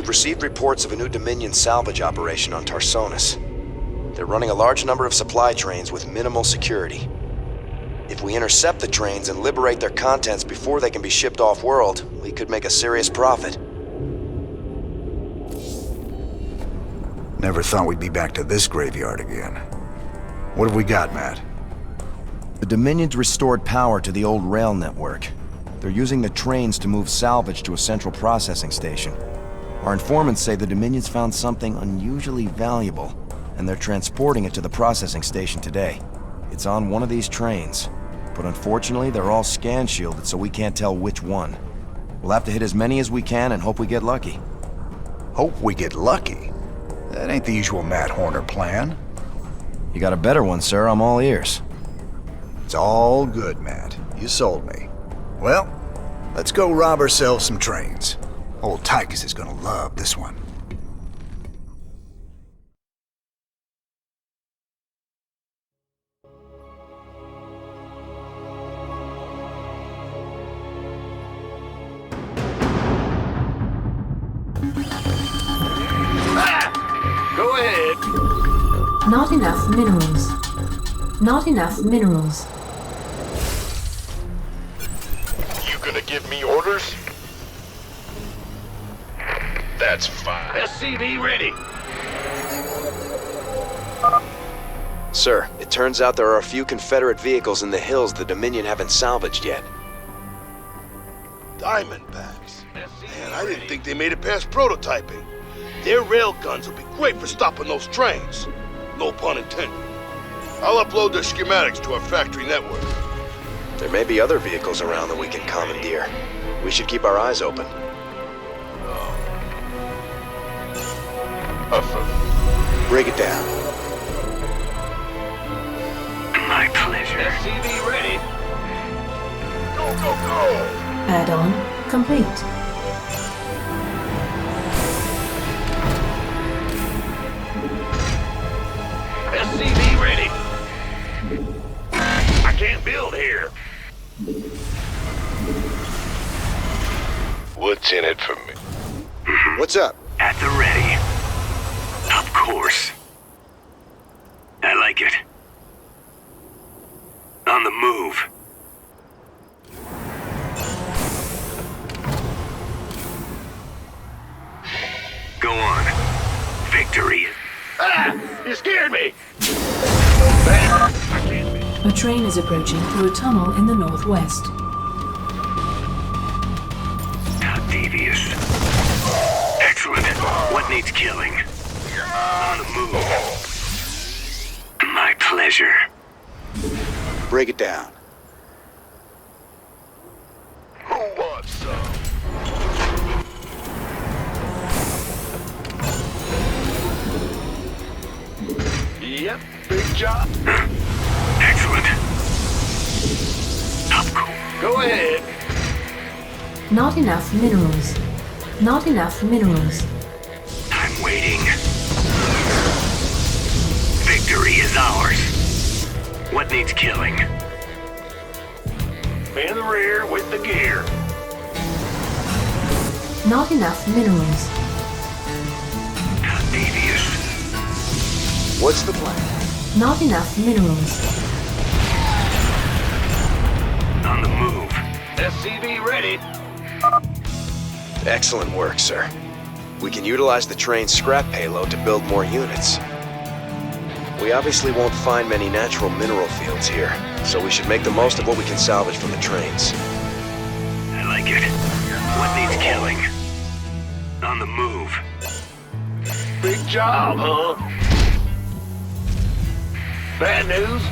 We've received reports of a new Dominion salvage operation on Tarsonis. They're running a large number of supply trains with minimal security. If we intercept the trains and liberate their contents before they can be shipped off-world, we could make a serious profit. Never thought we'd be back to this graveyard again. What have we got, Matt? The Dominion's restored power to the old rail network. They're using the trains to move salvage to a central processing station. Our informants say the Dominion's found something unusually valuable, and they're transporting it to the processing station today. It's on one of these trains, but unfortunately they're all scan shielded, so we can't tell which one. We'll have to hit as many as we can and hope we get lucky. Hope we get lucky? That ain't the usual Matt Horner plan. You got a better one, sir. I'm all ears. It's all good, Matt. You sold me. Well, let's go rob ourselves some trains. Old Tychus is gonna love this one. Go ahead. Not enough minerals. Not enough minerals. You gonna give me orders? That's fine. SCV ready. Sir, it turns out there are a few Confederate vehicles in the hills the Dominion haven't salvaged yet. Diamondbacks. Man, I didn't think they made it past prototyping. Their rail guns will be great for stopping those trains. No pun intended. I'll upload their schematics to our factory network. There may be other vehicles around that we can commandeer. We should keep our eyes open. Break it down. My pleasure. SCV ready. Go, go, go! Add-on complete. SCV ready. I can't build here. What's in it for me? What's up? At the ready. Of course. I like it. On the move. Go on. Victory. Ah! You scared me! I can't be. A train is approaching through a tunnel in the northwest. How devious. Excellent. What needs killing? On the move. My pleasure. Break it down. Who wants some? Yep, big job. Excellent. Top cool. Go ahead. Not enough minerals. Not enough minerals. I'm waiting. Victory is ours. What needs killing? In the rear with the gear. Not enough minerals. How devious. What's the plan? Not enough minerals. On the move. SCV ready. Excellent work, sir. We can utilize the train's scrap payload to build more units. We obviously won't find many natural mineral fields here, so we should make the most of what we can salvage from the trains. I like it. What needs killing? On the move. Big job, huh? Bad news?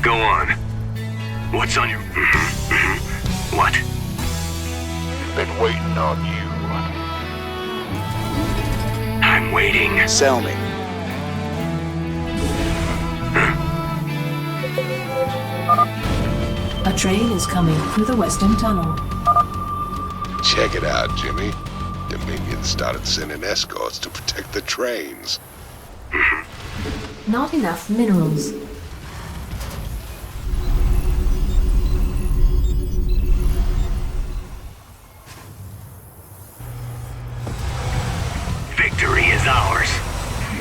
Go on. What's on your... What? Been waiting on you. I'm waiting. Sell me. A train is coming through the western tunnel. Check it out, Jimmy. Dominion started sending escorts to protect the trains. Not enough minerals.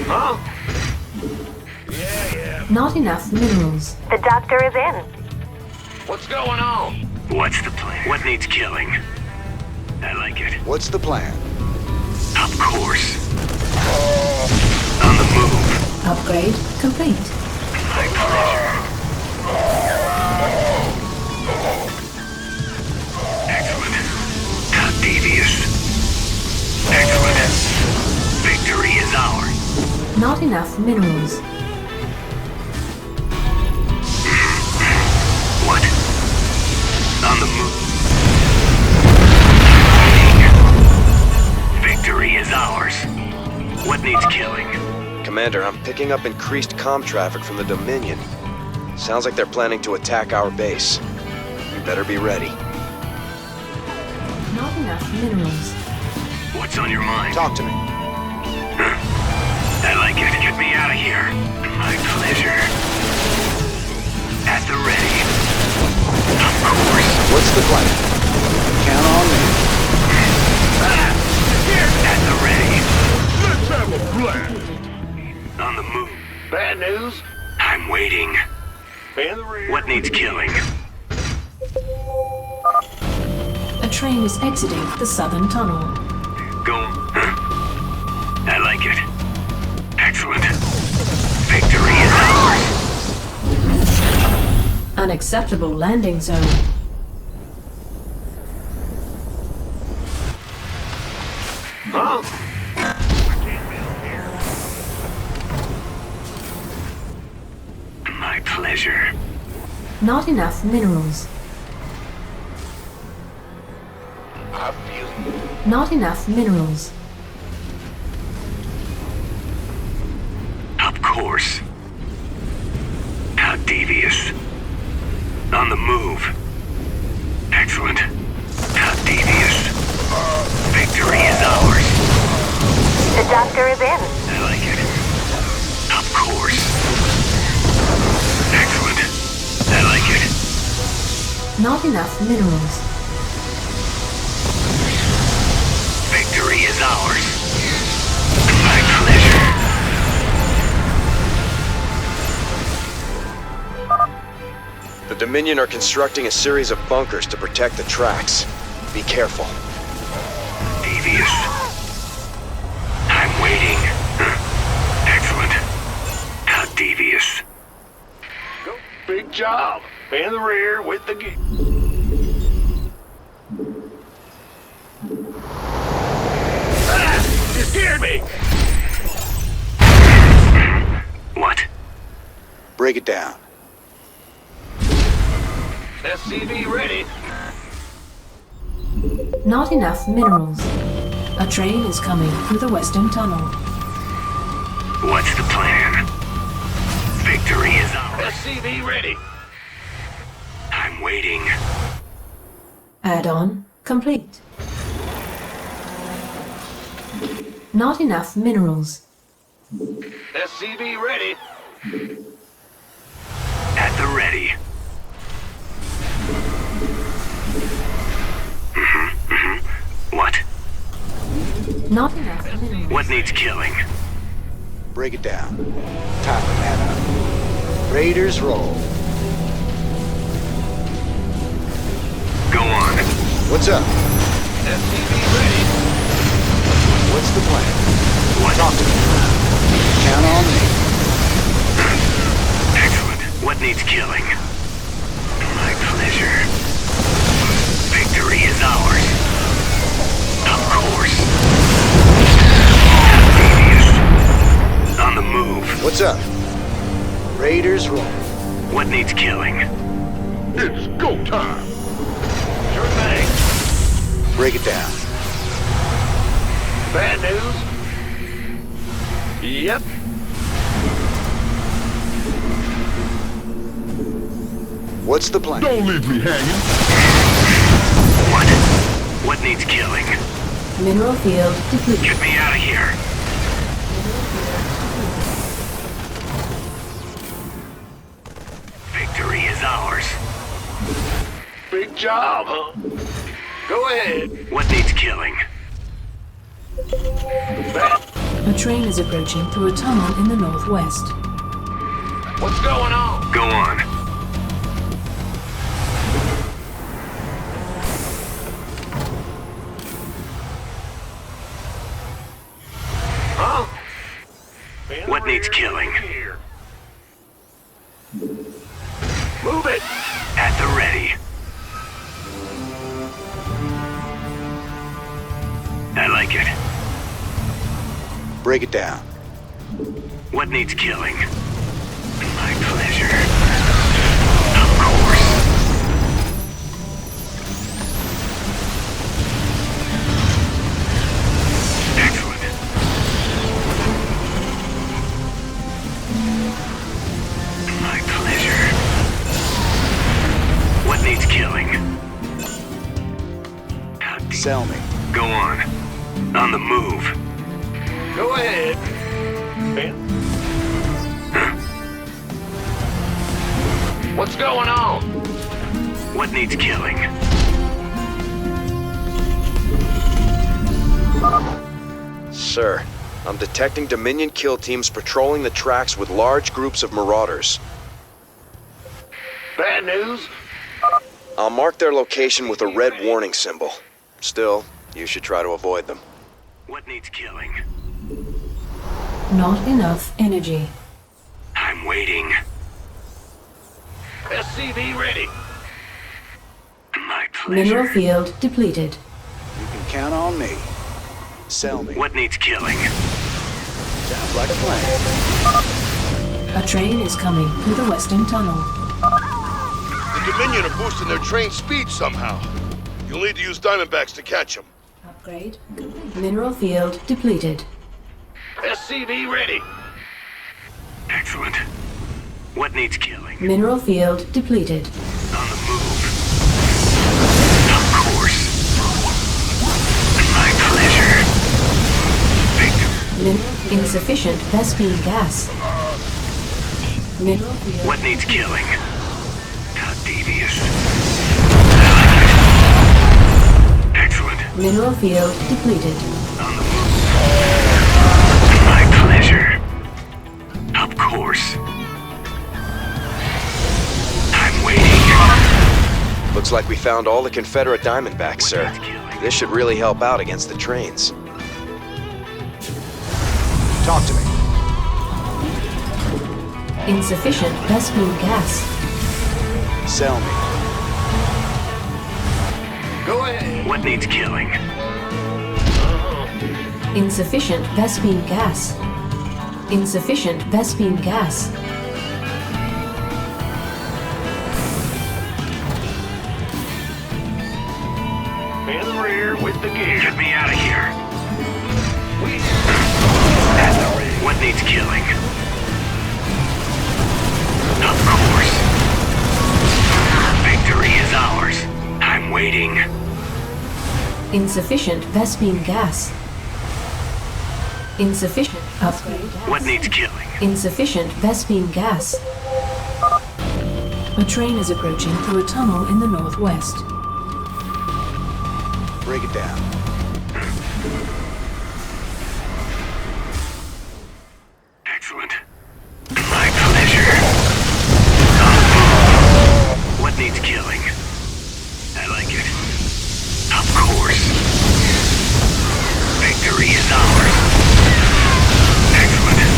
Huh? Yeah. Not enough minerals. The doctor is in. What's going on? What's the plan? What needs killing? I like it. What's the plan? Of course. On the move. Upgrade complete. My pleasure. Excellent. How devious. Excellent. Victory is ours. Not enough minerals. What? On the move. Victory is ours. What needs killing? Commander, I'm picking up increased comm traffic from the Dominion. Sounds like they're planning to attack our base. You better be ready. Not enough minerals. What's on your mind? Talk to me. I like it. Get me out of here. My pleasure. At the ready. Of course. What's the plan? Count on me. At the ready. Let's have a blast! On the move. Bad news? I'm waiting. In the rear. What needs killing? A train is exiting the southern tunnel. Go. I like it. Excellent. Victory is ours. Unacceptable landing zone. Huh? My pleasure. Not enough minerals. I feel. Not enough minerals. Of course. How devious. On the move. Excellent. How devious. Victory is ours. The doctor is in. I like it. Of course. Excellent. I like it. Not enough minerals. Victory is ours. My pleasure. The Dominion are constructing a series of bunkers to protect the tracks. Be careful. Devious. I'm waiting. Excellent. How devious. Go. Big job. In the rear with the gear. You scared me! What? Break it down. SCV ready. Not enough minerals. A train is coming through the western tunnel. What's the plan? Victory is ours. SCV ready. I'm waiting. Add-on complete. Not enough minerals. SCV ready. At the ready. What? Not enough minerals. What needs killing? Break it down. Tighten that up. Raiders roll. Go on. What's up? SCV ready. What's the plan? What? Talk to me. Count on me. Excellent. What needs killing? My pleasure. Victory is ours. Of course. Devious. On the move. What's up? Raiders roll. What needs killing? It's go time! Sure thing. Break it down. Bad news? Yep. What's the plan? Don't leave me hanging! What? What needs killing? Mineral field depleted. Get me out of here. Victory is ours. Big job, huh? Go ahead. What needs killing? A train is approaching through a tunnel in the northwest. What's going on? Go on. Huh? What needs killing? Move it! At the ready. I like it. Break it down. What needs killing? My pleasure. Of course. Excellent. My pleasure. What needs killing? Sell me. Go on. On the move. Go ahead. What's going on? What needs killing? Sir, I'm detecting Dominion kill teams patrolling the tracks with large groups of Marauders. Bad news? I'll mark their location with a red warning symbol. Still, you should try to avoid them. What needs killing? Not enough energy. I'm waiting. SCV ready. My pleasure. Mineral field depleted. You can count on me. Sell me. What needs killing? Sounds like a plan. A train is coming through the western tunnel. The Dominion are boosting their train speed somehow. You'll need to use Diamondbacks to catch them. Upgrade. Mineral field depleted. SCV ready. Excellent. What needs killing? Mineral field depleted. On the move. Of course. My pleasure. Insufficient Vespine gas. Mineral field. What needs killing? How devious. Excellent. Mineral field depleted. On the move. My pleasure. Of course. I'm waiting. Looks like we found all the Confederate Diamondbacks, sir. This should really help out against the trains. Talk to me. Insufficient Vespine gas. Sell me. Go ahead. What needs killing? Insufficient Vespine gas. Insufficient Vespine gas. In the rear with the gear. Get me out of here. At the ready. What needs killing? Of course. Victory is ours. I'm waiting. Insufficient Vespine gas. Insufficient upgrade. What needs killing? Insufficient Vespine gas. A train is approaching through a tunnel in the northwest. Break it down. Excellent. My pleasure. What needs killing? I like it. Of course. Victory is ours. Excellent.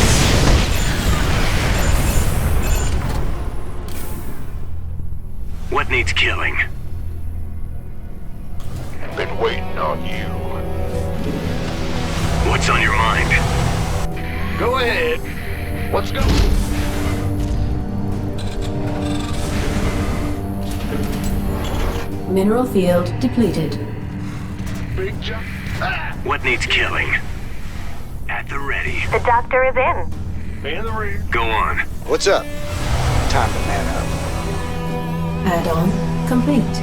What needs killing? Been waiting on you. What's on your mind? Go ahead. Let's go. Mineral field depleted. Big jump. What needs killing? At the ready. The doctor is in. In the rear. Go on. What's up? Time to man up. Add-on complete.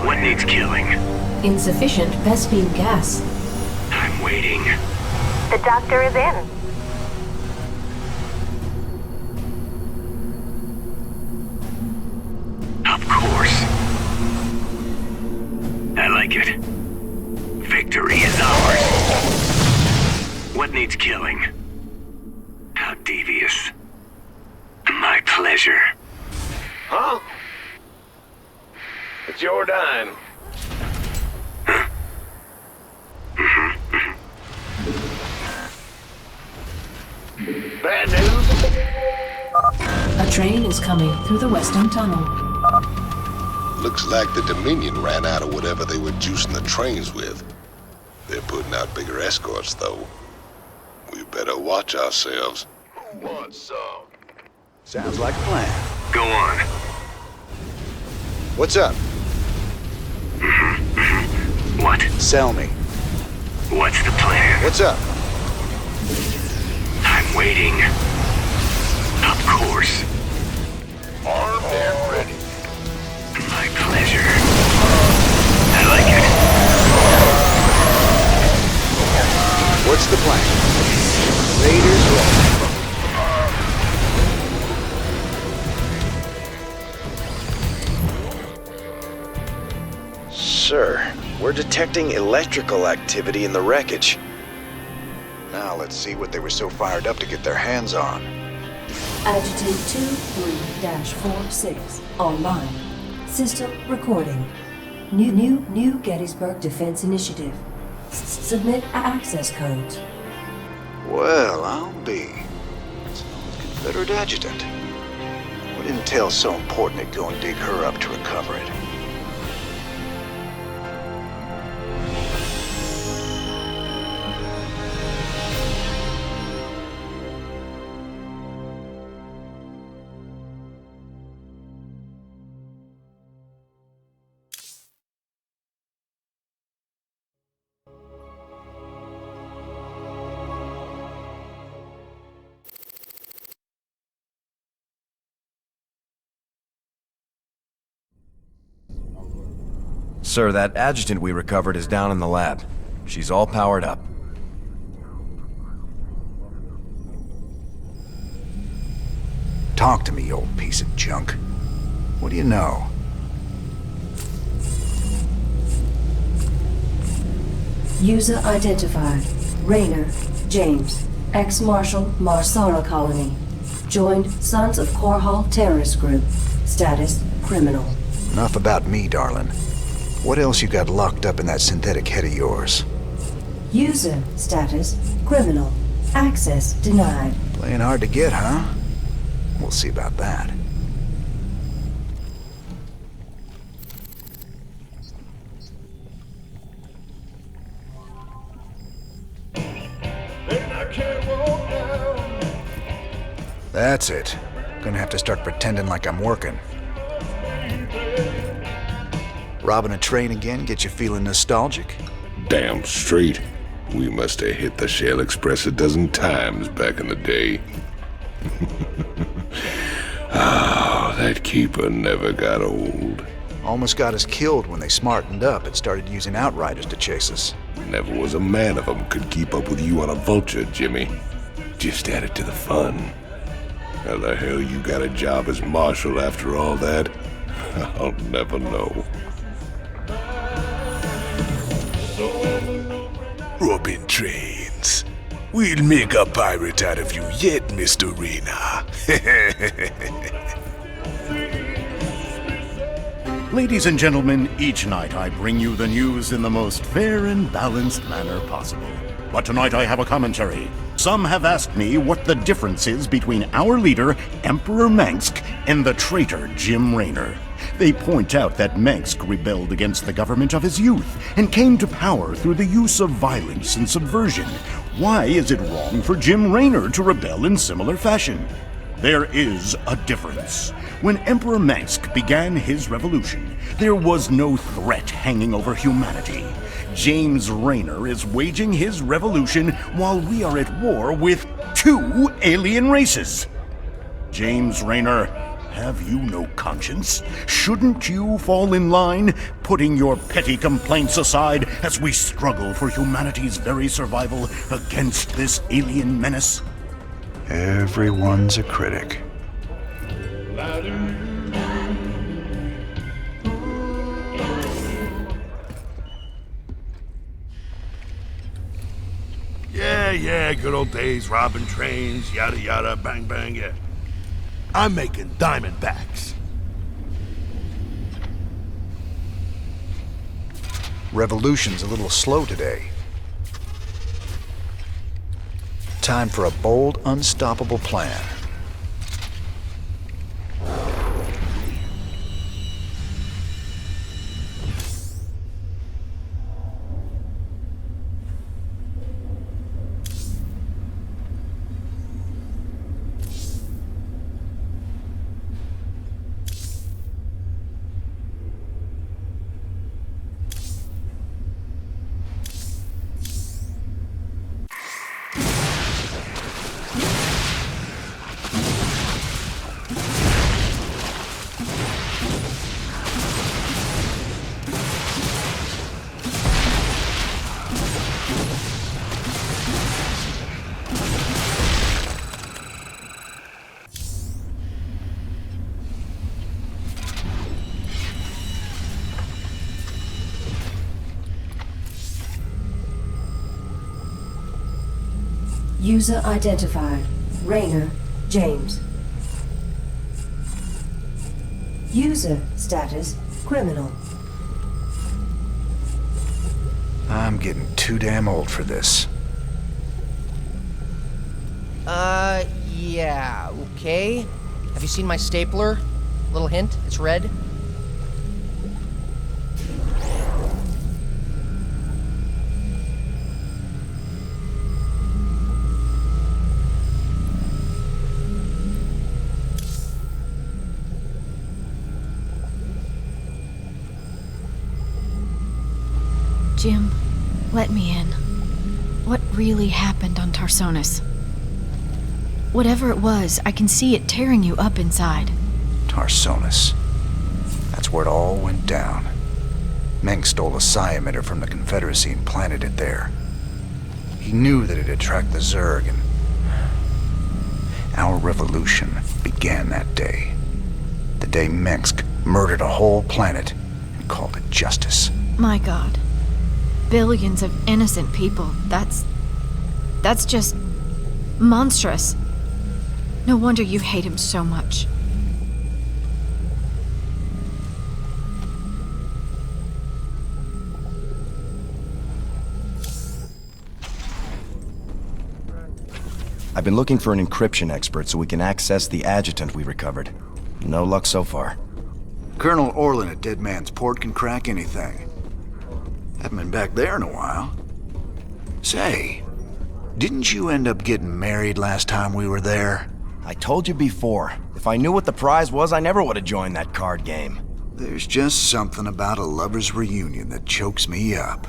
What needs killing? Insufficient Vespine gas. I'm waiting. The doctor is in. Of course. I like it. needs killing? How devious. My pleasure. Huh? It's your dime. Bad news? A train is coming through the western tunnel. Looks like the Dominion ran out of whatever they were juicing the trains with. They're putting out bigger escorts, though. We better watch ourselves. Who wants some? Sounds like a plan. Go on. What's up? What? Sell me. What's the plan? What's up? I'm waiting. Of course. Armed and ready. My pleasure. I like it. What's the plan? Raiders ready. Sir, we're detecting electrical activity in the wreckage. Now let's see what they were so fired up to get their hands on. Adjutant 23-46 online. System recording. New Gettysburg Defense Initiative. Submit access codes. Well, I'll be. Someone's Confederate adjutant. What intel's so important they'd go and dig her up to recover it? Sir, that adjutant we recovered is down in the lab. She's all powered up. Talk to me, you old piece of junk. What do you know? User identified. Raynor, James. Ex-Marshal, Marsara Colony. Joined Sons of Korhal Terrorist Group. Status, criminal. Enough about me, darling. What else you got locked up in that synthetic head of yours? User status, criminal. Access denied. Playing hard to get, huh? We'll see about that. That's it. Gonna have to start pretending like I'm working. Robbing a train again get you feeling nostalgic? Damn straight. We must have hit the Shell Express a dozen times back in the day. Ah, that keeper never got old. Almost got us killed when they smartened up and started using outriders to chase us. Never was a man of them could keep up with you on a vulture, Jimmy. Just added to the fun. How the hell you got a job as marshal after all that? I'll never know. Robbing trains. We'll make a pirate out of you yet, Mr. Raynor. Ladies and gentlemen, each night I bring you the news in the most fair and balanced manner possible. But tonight I have a commentary. Some have asked me what the difference is between our leader, Emperor Mengsk, and the traitor Jim Raynor. They point out that Mengsk rebelled against the government of his youth and came to power through the use of violence and subversion. Why is it wrong for Jim Raynor to rebel in similar fashion? There is a difference. When Emperor Mengsk began his revolution, there was no threat hanging over humanity. James Raynor is waging his revolution while we are at war with 2 alien races. James Raynor, have you no conscience? Shouldn't you fall in line, putting your petty complaints aside as we struggle for humanity's very survival against this alien menace? Everyone's a critic. Yeah, good old days, robbing trains, yada yada, bang bang, yeah. I'm making diamondbacks. Revolution's a little slow today. Time for a bold, unstoppable plan. User identified. Raynor, James. User status, criminal. I'm getting too damn old for this. Yeah, okay. Have you seen my stapler? Little hint, it's red. Jim, let me in. What really happened on Tarsonis? Whatever it was, I can see it tearing you up inside. Tarsonis. That's where it all went down. Meng stole a psi emitter from the Confederacy and planted it there. He knew that it'd attract the Zerg, and our revolution began that day. The day Mengsk murdered a whole planet and called it justice. My God. Billions of innocent people. That's just monstrous. No wonder you hate him so much. I've been looking for an encryption expert so we can access the adjutant we recovered. No luck so far. Colonel Orlin at Dead Man's Port can crack anything. Haven't been back there in a while. Say, didn't you end up getting married last time we were there? I told you before. If I knew what the prize was, I never would have joined that card game. There's just something about a lover's reunion that chokes me up.